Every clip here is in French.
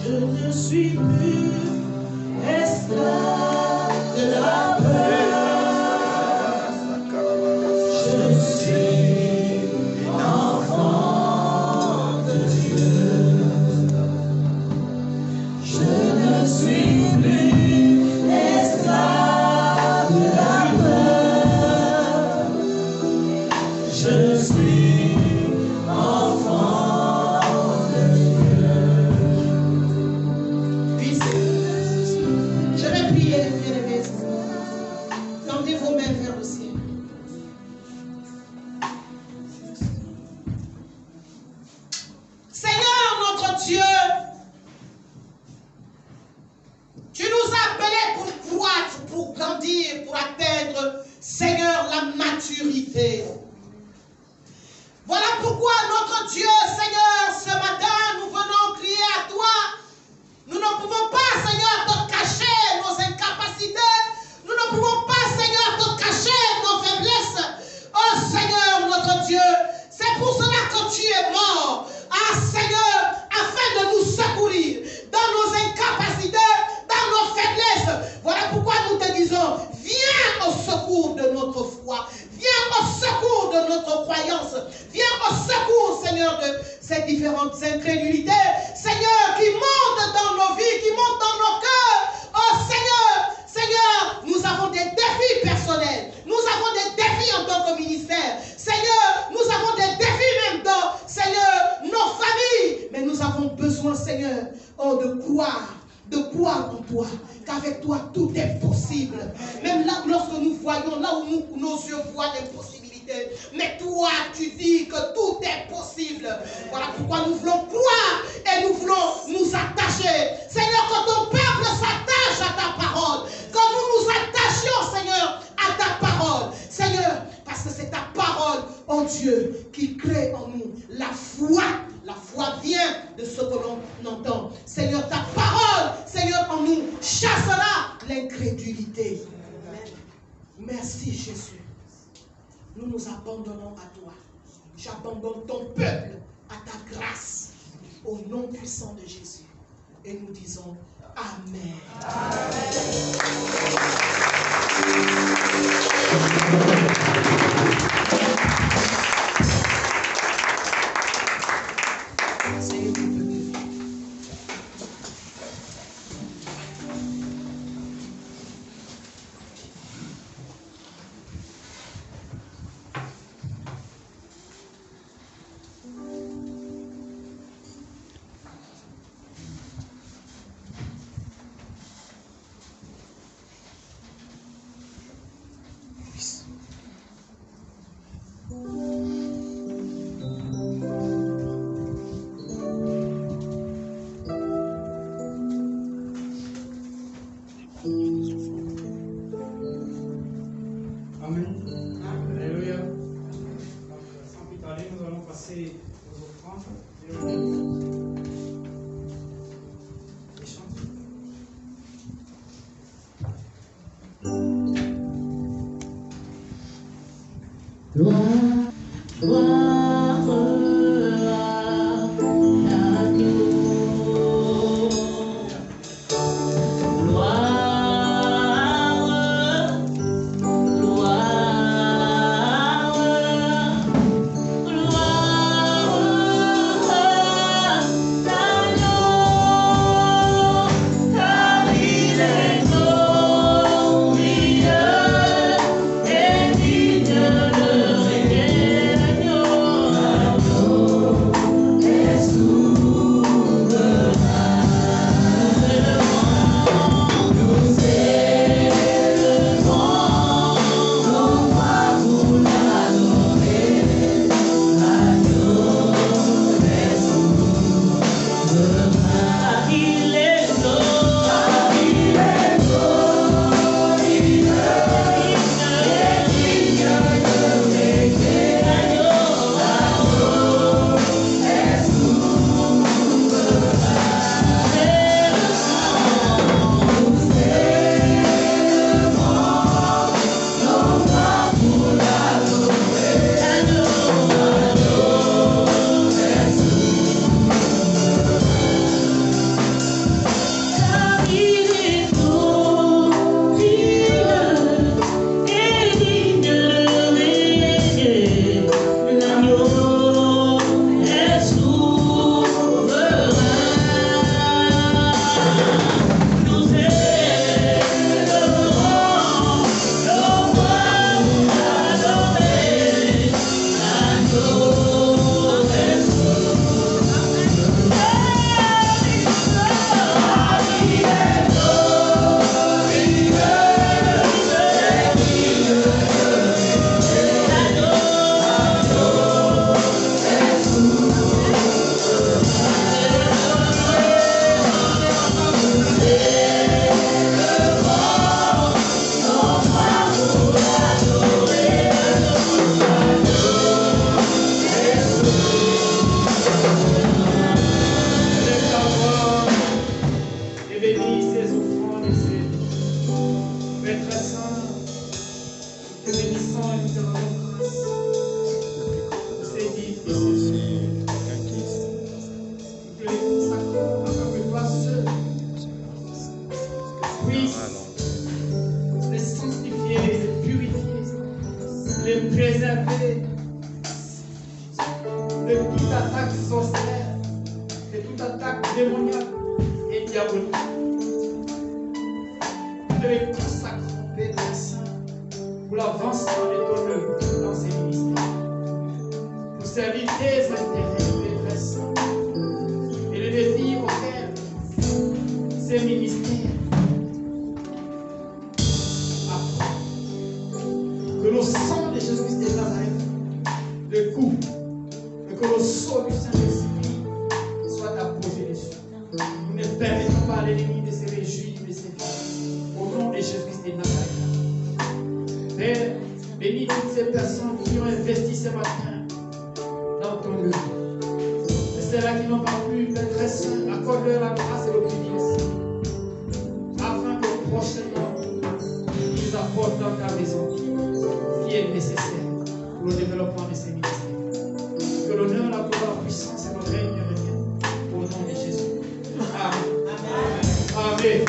Je ne suis plus esclave de la peur. Je suis enfant de Dieu. Je ne suis plus esclave de la peur. Je suis enfant de Dieu. Puis, je vais prier, bien-aimés. Tendez vos mains vers le ciel. Seigneur notre Dieu, tu nous as appelés pour croître, pour grandir, pour atteindre, Seigneur, la maturité. Voilà pourquoi notre Dieu, Seigneur, ce matin, nous venons crier à toi. Nous ne pouvons pas, Seigneur, te cacher nos incapacités. Nous ne pouvons pas, Seigneur, te cacher nos faiblesses. Oh Seigneur, notre Dieu, c'est pour cela que tu es mort. Ah Seigneur, afin de nous secourir dans nos incapacités, dans nos faiblesses. Voilà pourquoi nous te disons, viens au secours de notre foi. Viens au secours de notre croyance. Viens au secours, Seigneur, de ces différentes incrédulités. Seigneur, qui montent dans nos vies, qui montent dans nos cœurs. Oh Seigneur, Seigneur, nous avons des défis personnels. Nous avons des défis en tant que ministère. Seigneur, nous avons des défis même dans, Seigneur, nos familles. Mais nous avons besoin, Seigneur, oh, de croire en toi, qu'avec toi tout est possible. Même là, lorsque nous voyons, là où nos yeux voient l'impossibilité, mais toi tu dis que tout est possible. Voilà pourquoi nous voulons croire et nous voulons nous attacher. Seigneur, que ton peuple s'attache à ta parole, que nous nous attachions, Seigneur, à ta parole. Seigneur, parce que c'est ta parole, oh Dieu, qui crée en nous la foi. La foi vient de ce que l'on entend. Seigneur, ta parole, Seigneur, en nous chassera l'incrédulité. Merci Jésus. Nous nous abandonnons à toi. J'abandonne ton peuple à ta grâce. Au nom puissant de Jésus. Et nous disons Amen. Yes. diabolique. Nous devons consacrer Père Saint pour l'avancement de ton œuvre dans ces ministères. Pour servir tes intérêts, Père Saint. Et le défi auquel ces ministères apportent. Que le sang de Jésus-Christ de Nazareth, le coup, et que le sceau du Saint-Esprit soit apposé dessus. Nous ne permettons pas à l'ennemi de se réjouir de ces vies. Au nom de Jésus-Christ de Nazareth. Père, bénis toutes ces personnes qui ont investi ce matin dans ton œuvre. Et celles-là qui n'ont pas pu, Père très saint, accorde-leur la grâce et l'obéissance. Afin que prochainement, ils apportent dans ta maison ce qui est nécessaire pour le développement de ces ministères. Que l'honneur, la gloire, la puissance et le règne reviennent au nom de Jésus. Amen. Amen.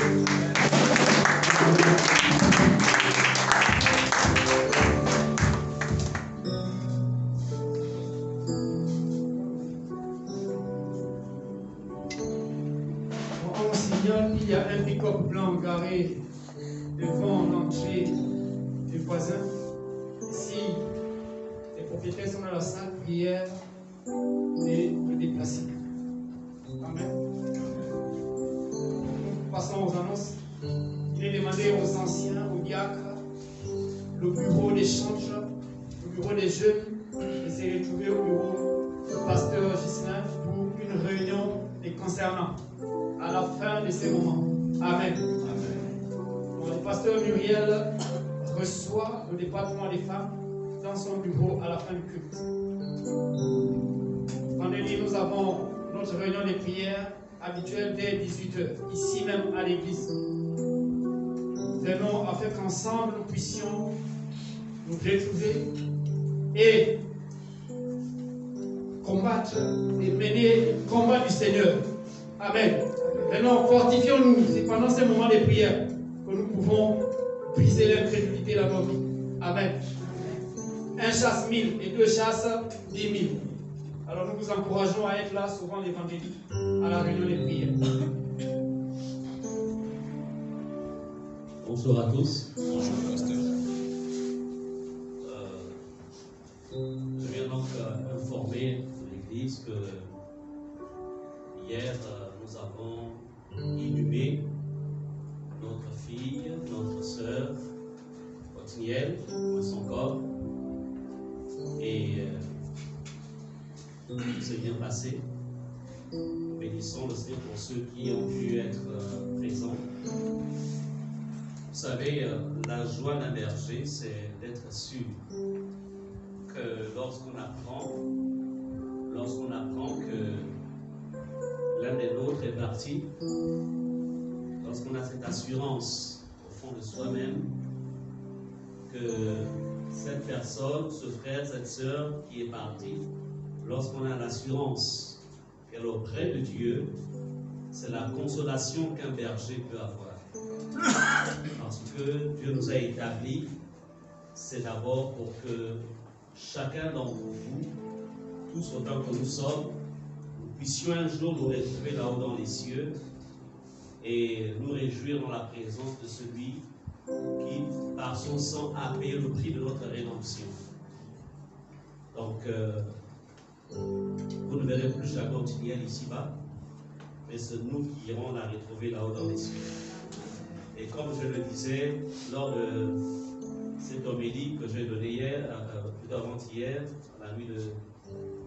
On signale qu'il y a un pick-up blanc garé devant l'entrée du voisin. Si les propriétaires sont dans la salle, prière et le déplacer. Amen. Nous passons aux annonces. Il est demandé aux anciens, aux diacres, le bureau d'échange, le bureau des jeunes, de se retrouver au bureau du pasteur Gislain pour une réunion les concernant à la fin de ces moments. Amen. Bon, le pasteur Muriel reçoit le département des femmes dans son bureau à la fin du culte. Vendredi, nous avons notre réunion de prière habituelle dès 18h, ici même à l'église. Venons afin qu'ensemble nous puissions nous retrouver et combattre et mener le combat du Seigneur. Amen. Maintenant, fortifions-nous. C'est pendant ces moments de prière que nous pouvons briser l'incrédulité dans nos vies. Amen. Un chasse 1000 et deux chasses 10 000. Alors nous vous encourageons à être là souvent les vendredis à la réunion des prières. Bonsoir à tous. Bonjour, pasteur. Je viens donc informer l'Église que hier nous avons inhumé notre fille, notre sœur, Otniel, à son corps. Et tout s'est bien passé. Bénissons le Seigneur pour ceux qui ont pu être présents. Vous savez, la joie d'un berger, c'est d'être sûr que lorsqu'on apprend que l'un des nôtres est parti, lorsqu'on a cette assurance au fond de soi-même que cette personne, ce frère, cette sœur qui est partie, lorsqu'on a l'assurance qu'elle est auprès de Dieu, c'est la consolation qu'un berger peut avoir. Parce que Dieu nous a établis, c'est d'abord pour que chacun d'entre vous, tous autant que nous sommes, nous puissions un jour nous retrouver là-haut dans les cieux et nous réjouir dans la présence de celui qui, par son sang, a payé le prix de notre rédemption. Donc, vous ne verrez plus la continuelle ici-bas, mais c'est nous qui irons la retrouver là-haut dans les cieux. Et comme je le disais lors de cette homélie que j'ai donnée hier, plutôt avant-hier, à la nuit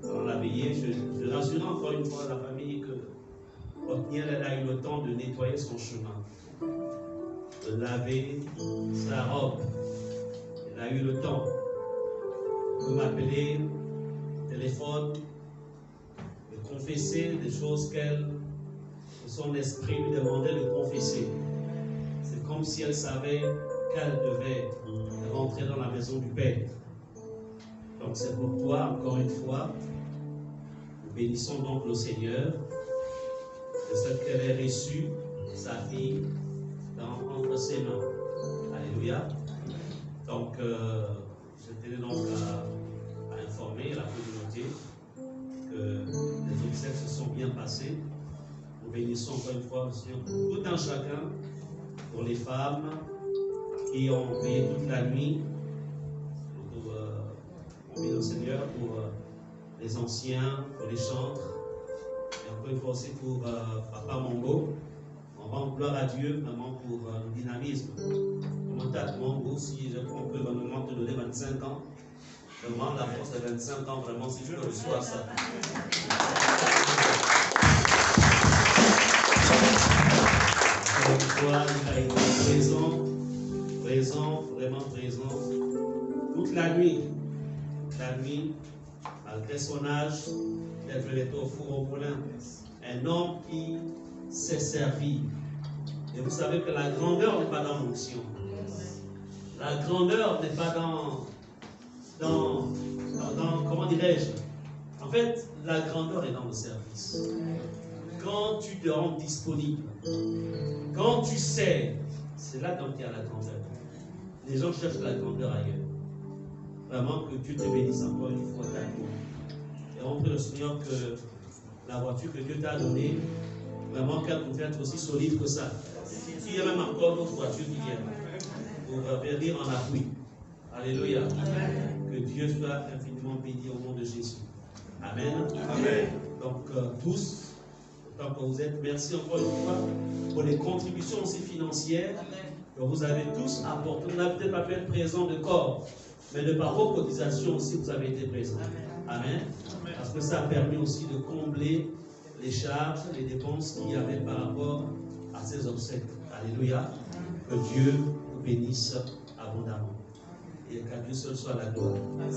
pendant la veillée, je rassurais encore une fois la famille que Otniel, elle a eu le temps de nettoyer son chemin, de laver sa robe. Elle a eu le temps de m'appeler au téléphone, de confesser des choses que son esprit lui demandait de confesser. C'est comme si elle savait qu'elle devait rentrer dans la maison du Père. Donc c'est pour toi, encore une fois, nous bénissons donc le Seigneur de ce qu'elle ait reçu, sa fille, entre ses mains. Alléluia. Donc, je tenais donc à informer la communauté que les obsèques se sont bien passées. Nous bénissons encore une fois, Seigneur, tout un chacun, pour les femmes qui ont prié toute la nuit, on bénit le Seigneur pour les anciens, pour les chantres, et encore une fois aussi pour Papa Mongo. On rend gloire à Dieu, vraiment, pour le dynamisme. Comment t'as Mongo, si on peut vraiment te donner 25 ans, vraiment la force de 25 ans, vraiment, si je reçois ça. Une fois, il a été présent, vraiment présent, toute la nuit, malgré son âge, il était au four au moulin, un homme qui s'est servi. Et vous savez que la grandeur n'est pas dans l'onction. La grandeur n'est pas dans comment dirais-je? En fait, la grandeur est dans le service. Quand tu te rends disponible, quand tu sais, c'est là qu'il y a la grandeur. Les gens cherchent la grandeur ailleurs. Vraiment que Dieu te bénisse encore une fois. Et on prie le Seigneur que la voiture que Dieu t'a donnée, vraiment qu'elle puisse être aussi solide que ça. Il y a même encore d'autres voitures qui viennent pour venir en appui. Alléluia. Amen. Que Dieu soit infiniment béni au nom de Jésus. Amen. Amen. Donc tous, tant que vous êtes, merci encore une fois pour les contributions aussi financières que vous avez tous apportées. Vous n'avez peut-être pas pu être présent de corps, mais de par vos cotisations aussi, vous avez été présents. Amen. Parce que ça a permis aussi de combler les charges, les dépenses qu'il y avait par rapport à ces obsèques. Alléluia. Que Dieu vous bénisse abondamment. Et qu'à Dieu seul soit la gloire. Amen.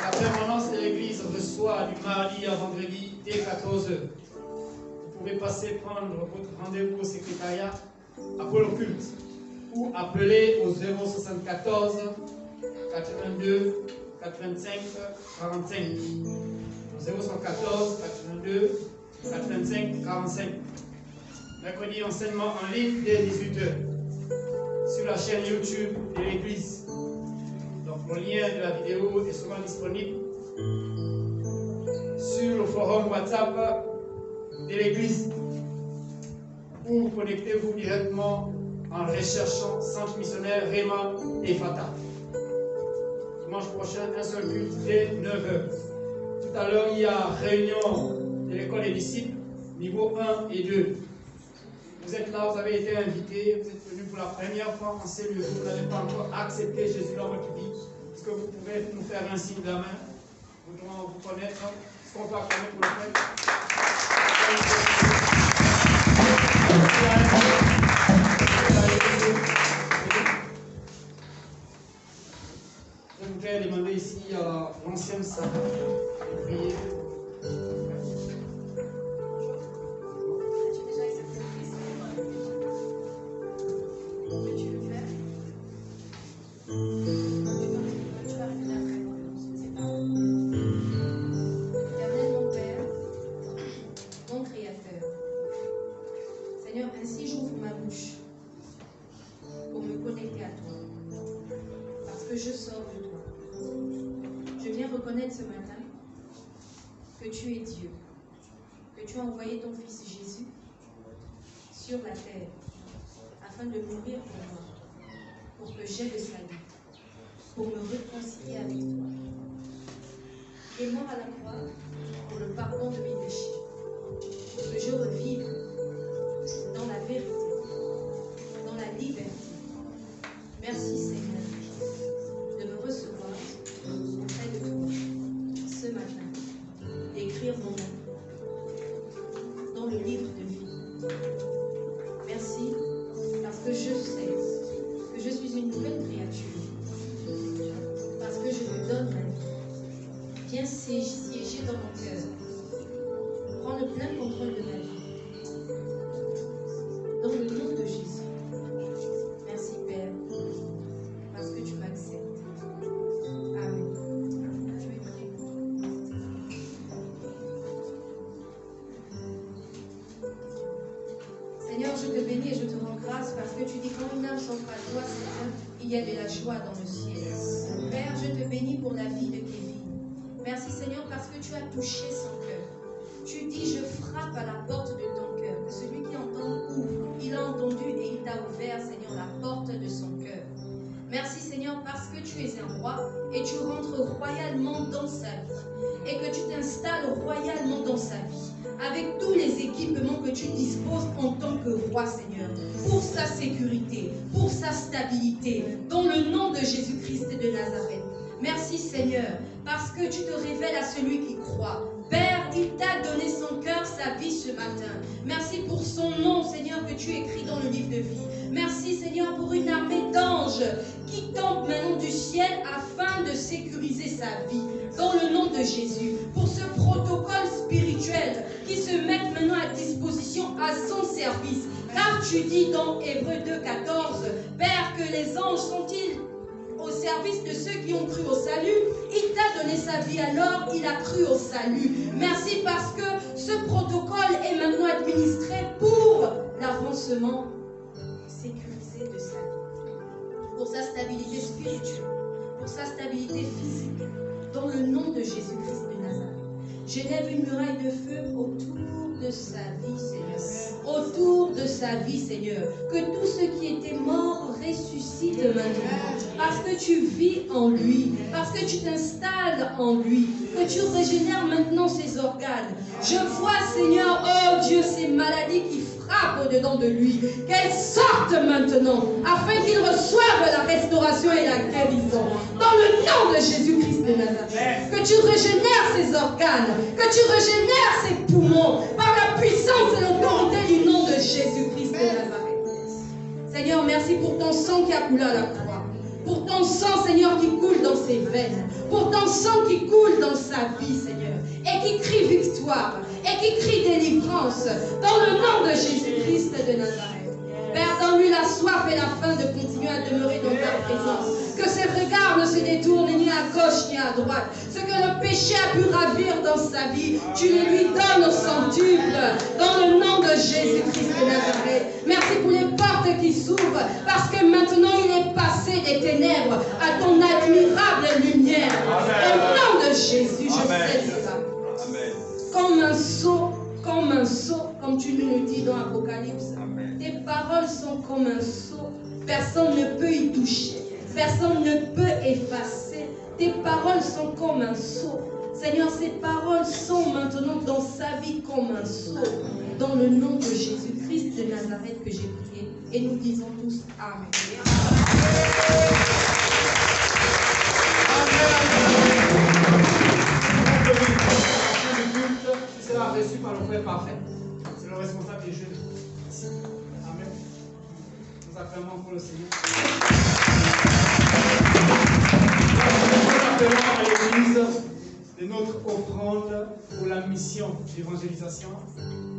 La permanence de l'église reçoit du mardi à vendredi dès 14h. Vous pouvez passer prendre votre rendez-vous au secrétariat après le culte ou appeler au 074 82 85 45. 074 82 85 45. Mercredi, enseignement en ligne dès 18h sur la chaîne YouTube de l'église. Donc le lien de la vidéo est souvent disponible sur le forum WhatsApp de l'église. Ou connectez-vous directement en recherchant Centre missionnaire Réma et Fata. Dimanche prochain, un seul culte dès 9h. Tout à l'heure, il y a réunion de l'école des disciples, niveau 1 et 2. Vous êtes là, vous avez été invités, vous êtes venus pour la première fois en ces lieux. Vous n'avez pas encore accepté Jésus dans votre vie. Est-ce que vous pouvez nous faire un signe de la main? Nous devons vous connaître. Est-ce qu'on peut acclamer pour le faire? Je voudrais demander ici à l'ancienne salle de prier. Ce matin que tu es Dieu, que tu as envoyé ton Fils Jésus sur la terre afin de mourir pour moi, pour que j'aie le salut, pour me réconcilier avec toi. Il est mort à la croix pour le pardon de mes péchés, pour que je revive dans la vérité, dans la liberté. Merci Seigneur de me recevoir auprès de toi ce matin, d'écrire mon nom dans le livre de vie. Merci parce que je sais que je suis une nouvelle créature, parce que je me donne ma vie. Viens siéger dans mon cœur, prends le plein contrôle de ma vie. Dans le nom de Jésus, merci Père, parce que tu m'acceptes. Amen. Seigneur, je te bénis et je te rends grâce parce que tu dis quand une âme s'offre à toi, Seigneur, il y a de la joie dans le ciel. Père, je te bénis pour la vie de Kevin. Merci Seigneur parce que tu as touché son cœur. Tu dis, je frappe à la porte de ton cœur. Que celui qui entend ouvre. Il a entendu et il t'a ouvert, Seigneur, la porte de son cœur. Merci Seigneur parce que tu es un roi et tu rentres royalement dans sa vie. Et que tu t'installes royalement dans sa vie. Avec tous les équipements que tu disposes en tant que roi, Seigneur. Pour sa sécurité, pour sa stabilité. Dans le nom de Jésus-Christ de Nazareth. Merci Seigneur parce que tu te révèles à celui qui croit. Père, il t'a donné son cœur, sa vie ce matin. Merci pour son nom, Seigneur, que tu écris dans le livre de vie. Merci, Seigneur, pour une armée d'anges qui tombe maintenant du ciel afin de sécuriser sa vie. Dans le nom de Jésus. Pour ce protocole spirituel qui se met maintenant à disposition à son service. Car tu dis dans Hébreux 2,14, Père, que les anges sont-ils au service de ceux qui ont cru au salut? Il t'a donné sa vie, alors il a cru au salut. Merci parce que ce protocole est maintenant administré pour l'avancement sécurisé de sa vie, pour sa stabilité spirituelle, pour sa stabilité physique. Dans le nom de Jésus-Christ de Nazareth, j'élève une muraille de feu autour de sa vie, Seigneur. Autour de sa vie, Seigneur. Que tous ceux qui étaient morts ressuscitent maintenant. Parce que tu vis en lui. Parce que tu t'installes en lui. Que tu régénères maintenant ses organes. Je vois, Seigneur, oh Dieu, ces maladies qui frappent au-dedans de lui. Qu'elles sortent maintenant. Afin qu'il reçoive la restauration et la guérison. Dans le nom de Jésus-Christ de Nazareth. Que tu régénères ses organes. Que tu régénères ses poumons. Par la puissance et l'autorité du nom de Jésus-Christ de Nazareth. Seigneur, merci pour ton sang qui a coulé à la croix. Pour ton sang, Seigneur, qui coule dans ses veines. Pour ton sang qui coule dans sa vie, Seigneur. Et qui crie victoire. Et qui crie délivrance. Dans le nom de Jésus-Christ de Nazareth. Père, donne-lui la soif et la faim de continuer à demeurer dans ta présence. Que ses regards ne se détournent ni à gauche ni à droite. Ce que le péché a pu ravir dans sa vie, tu le lui donnes au centuple. Dans le nom de Jésus-Christ de Nazareth. Merci pour les portes qui s'ouvrent. Parce que maintenant il est passé des ténèbres à ton admirable lumière. Au nom de Jésus, je sais cela. Comme un seau, comme tu nous le dis dans Apocalypse. Tes paroles sont comme un seau. Personne ne peut y toucher. Personne ne peut effacer. Tes paroles sont comme un seau. Seigneur, ces paroles sont maintenant dans sa vie comme un seau. Dans le nom de Jésus-Christ de Nazareth que j'ai prié. Et nous disons tous Amen. Tu seras reçu par le frère parfait. C'est le responsable des jeux. Amen. Nous acclamons pour le Seigneur. Nous appelons à l'église de notre offrande pour la mission d'évangélisation.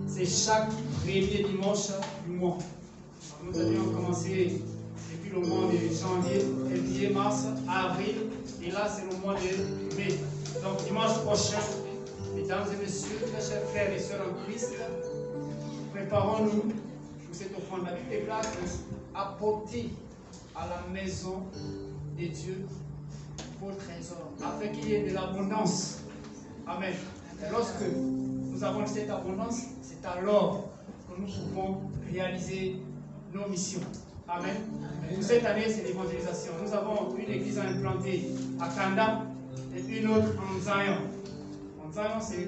C'est chaque premier dimanche du mois. Nous avions commencé depuis le mois de janvier, février, mars, avril. Et là, c'est le mois de mai. Donc, dimanche prochain, mesdames et messieurs, très chers frères et sœurs en Christ, préparons-nous pour cette offrande. La Bible déclare apporter à la maison de Dieu vos trésors, afin qu'il y ait de l'abondance. Amen. Et lorsque nous avons cette abondance, c'est alors que nous pouvons réaliser nos missions. Amen. Pour cette année, c'est l'évangélisation. Nous avons une église à implanter à Kanda et une autre en Zion. En Zion, c'est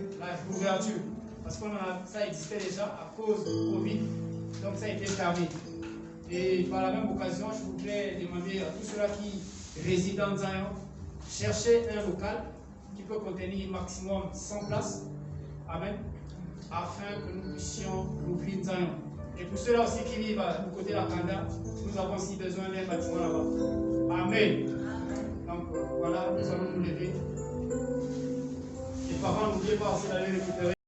l'ouverture. Parce que ça existait déjà à cause du Covid. Donc ça a été fermé. Et par la même occasion, je voudrais demander à tous ceux-là qui résident en Zion, chercher un local qui peut contenir maximum 100 places. Amen. Afin que nous puissions l'ouvrir Zion. Et pour ceux-là aussi qui vivent du côté de la Kanda, nous avons aussi besoin d'un bâtiment là-bas. Amen. Donc voilà, nous allons nous lever. Les parents, n'oubliez pas aussi d'aller récupérer.